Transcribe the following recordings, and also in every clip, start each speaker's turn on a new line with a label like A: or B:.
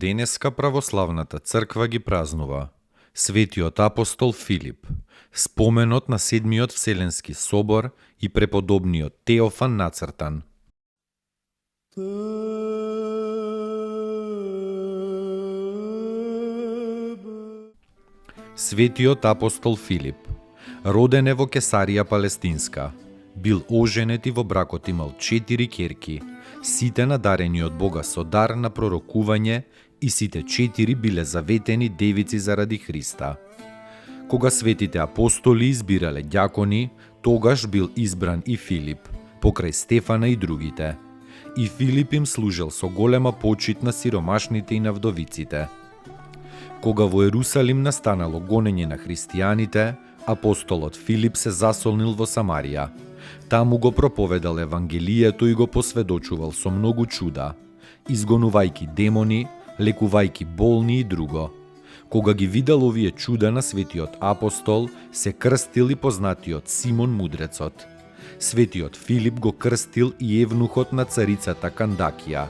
A: Денеска православната црква ги празнува Светиот апостол Филип, споменот на Седмиот Вселенски собор и преподобниот Теофан нацртан. Светиот апостол Филип, роден е во Кесарија Палестинска, бил оженет и во бракот имал 4 ќерки, сите надарени од Бога со дар на пророкување и сите 4 биле заветени девици заради Христа. Кога светите апостоли избирале ѓакони, тогаш бил избран и Филип, покрај Стефана и другите. И Филип им служел со голема почит на сиромашните и на вдовиците. Кога во Ерусалим настанало гонење на христијаните, апостолот Филип се засолнил во Самарија. Таму го проповедал Евангелието и го посведочувал со многу чуда, изгонувајќи демони, лекувајќи болни и друго. Кога ги видел овие чуда на светиот апостол, се крстил и познатиот Симон Мудрецот. Светиот Филип го крстил и евнухот на царицата Кандакија.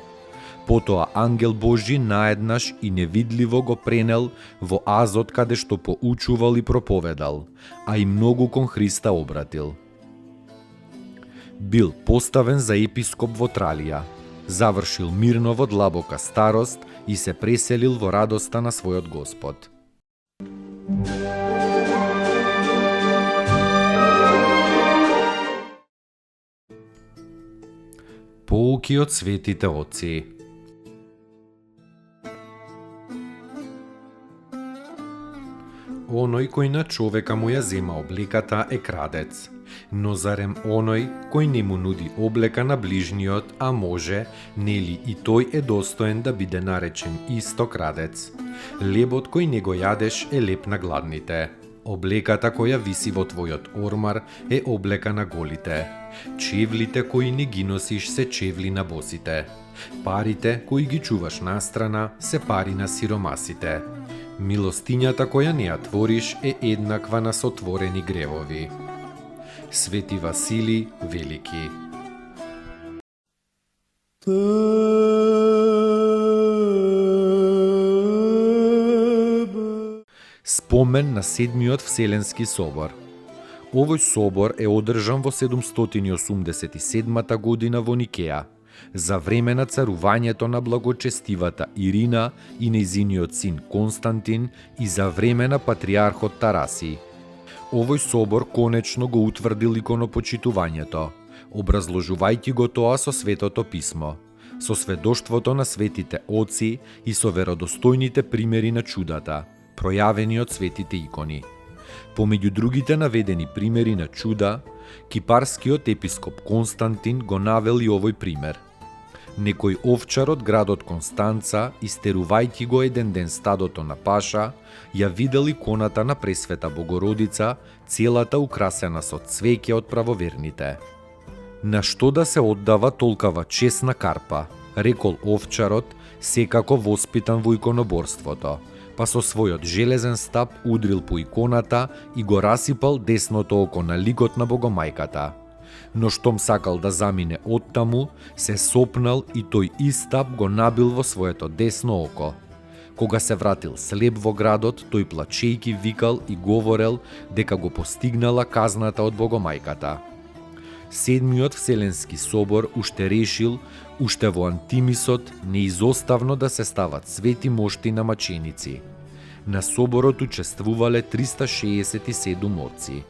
A: Потоа ангел Божи наеднаш и невидливо го пренел во Азот каде што поучувал и проповедал, а и многу кон Христа обратил. Бил поставен за епископ во Тралија, завршил мирно во длабока старост и се преселил во радоста на својот Господ. Поуки од светите отци. Оној кој на човека му ја зема облеката е крадец. Но зарем оној кој не му нуди облека на ближниот, а може, нели и тој е достоен да биде наречен исто крадец. Лебот кој не го јадеш е леп на гладните. Облеката која виси во твојот ормар е облека на голите. Чевлите кои не ги носиш се чевли на босите. Парите кои ги чуваш настрана се пари на сиромасите. Милостињата која не ја твориш е еднаква на сотворени гревови. Свети Василий Велики. Спомен на Седмиот Вселенски собор. Овој собор е одржан во 787 година во Никеја, за време на царувањето на благочестивата Ирина и нејзиниот син Константин и за време на патриархот Тараси. Овој собор конечно го утврдил иконопочитувањето, образложувајќи го тоа со Светото писмо, со сведоштвото на светите оци и со веродостојните примери на чудата, пројавени од светите икони. Помеѓу другите наведени примери на чуда, кипарскиот епископ Константин го навел и овој пример. Некој овчар од градот Констанца, истерувајќи го еден ден стадото на паша, ја видел иконата на Пресвета Богородица, целата украсена со цвеќе од правоверните. На што да се оддава толкава чесна карпа, рекол овчарот, секако воспитан во иконоборството, па со својот железен стап удрил по иконата и го расипал десното око на ликот на Богомајката. Но штом сакал да замине оттаму, се сопнал и тој истап го набил во своето десно око. Кога се вратил слеп во градот, тој плачејки викал и говорел дека го постигнала казната од Богомајката. Седмиот Вселенски собор уште решил, уште во Антимисот, неизоставно да се стават свети мошти на маченици. На соборот учествувале 367 отци.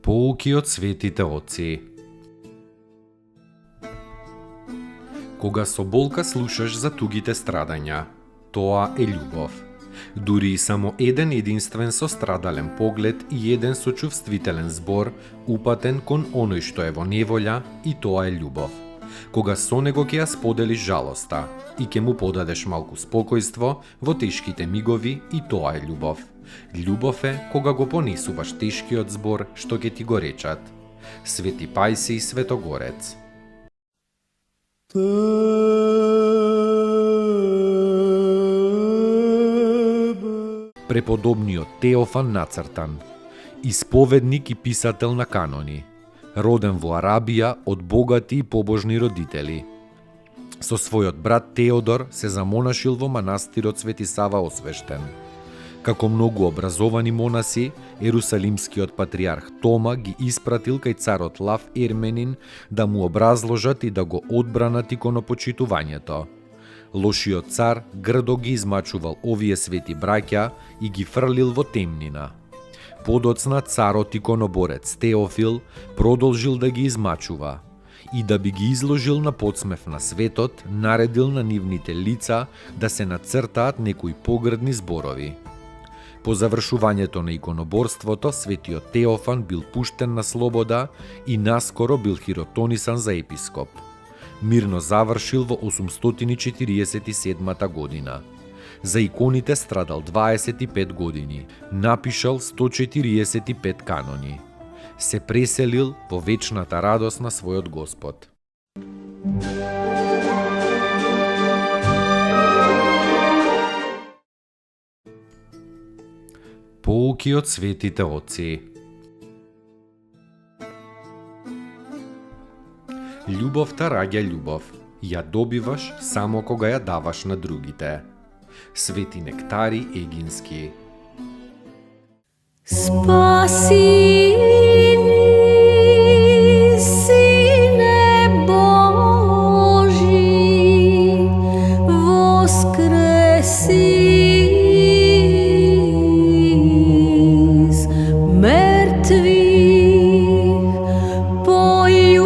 A: Поуки од светите отци. Кога со болка слушаш за тугите страдања, тоа е љубов. Дури и само еден единствен сострадален поглед и еден сочувствителен збор упатен кон оној што е во неволја, и тоа е љубов. Кога со него ќе ја споделиш жалоста и ќе му подадеш малку спокојство во тешките мигови, и тоа е љубов. Љубов е кога го понесуваш тешкиот збор што ќе ти го речат. Свети Пајсий Светогорец. Преподобниот Теофан Нацртан, исповедник и писател на канони, роден во Арабија од богати и побожни родители. Со својот брат Теодор се замонашил во манастирот Свети Сава Освештен. Како многу образовани монаси, ерусалимскиот патриарх Тома ги испратил кај царот Лав Ерменин да му образложат и да го одбранат иконопочитувањето. Лошиот цар грдо ги измачувал овие свети браќа и ги фрлил во темнина. Подоцна царот иконоборец Теофил продолжил да ги измачува и да би ги изложил на подсмев на светот, наредил на нивните лица да се нацртаат некои погрдни зборови. По завршувањето на иконоборството, светиот Теофан бил пуштен на слобода и наскоро бил хиротонисан за епископ. Мирно завршил во 847 година. За иконите страдал 25 години, напишал 145 канони. Се преселил во вечната радост на својот Господ. Поуки од светите отци. Љубовта раѓа љубов. Ја добиваш само кога ја даваш на другите. Свети Нектари Егински.
B: Спаси ни, Сине Божи, воскреси из мертвих, појуштија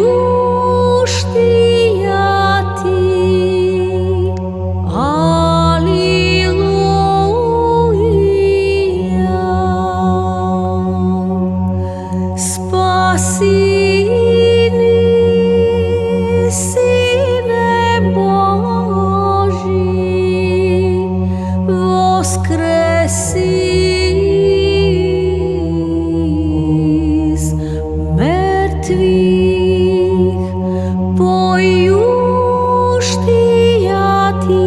B: ти.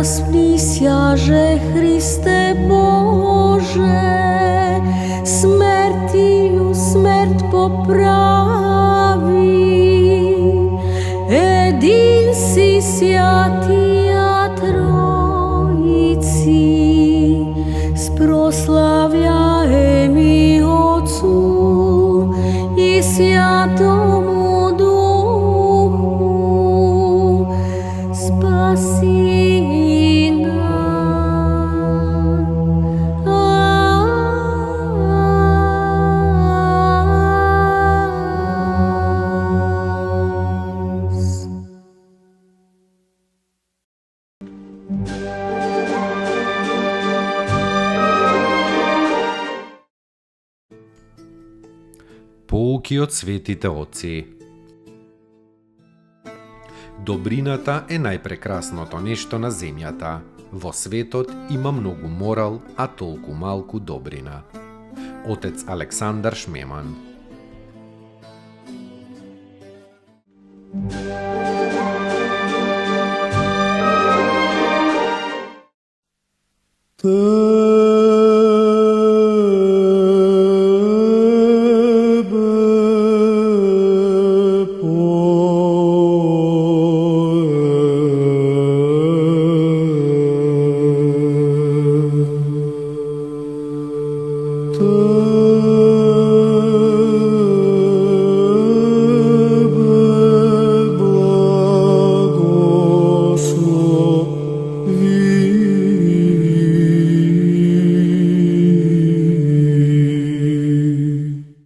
B: Расприсяже Христе Боже, смертию смерть поправи, един си святият Род.
A: Поуки од светите отци. Добрината е најпрекрасното нешто на земјата. Во светот има многу морал, а толку малку добрина. Отец Александар Шмеман.
C: Tebe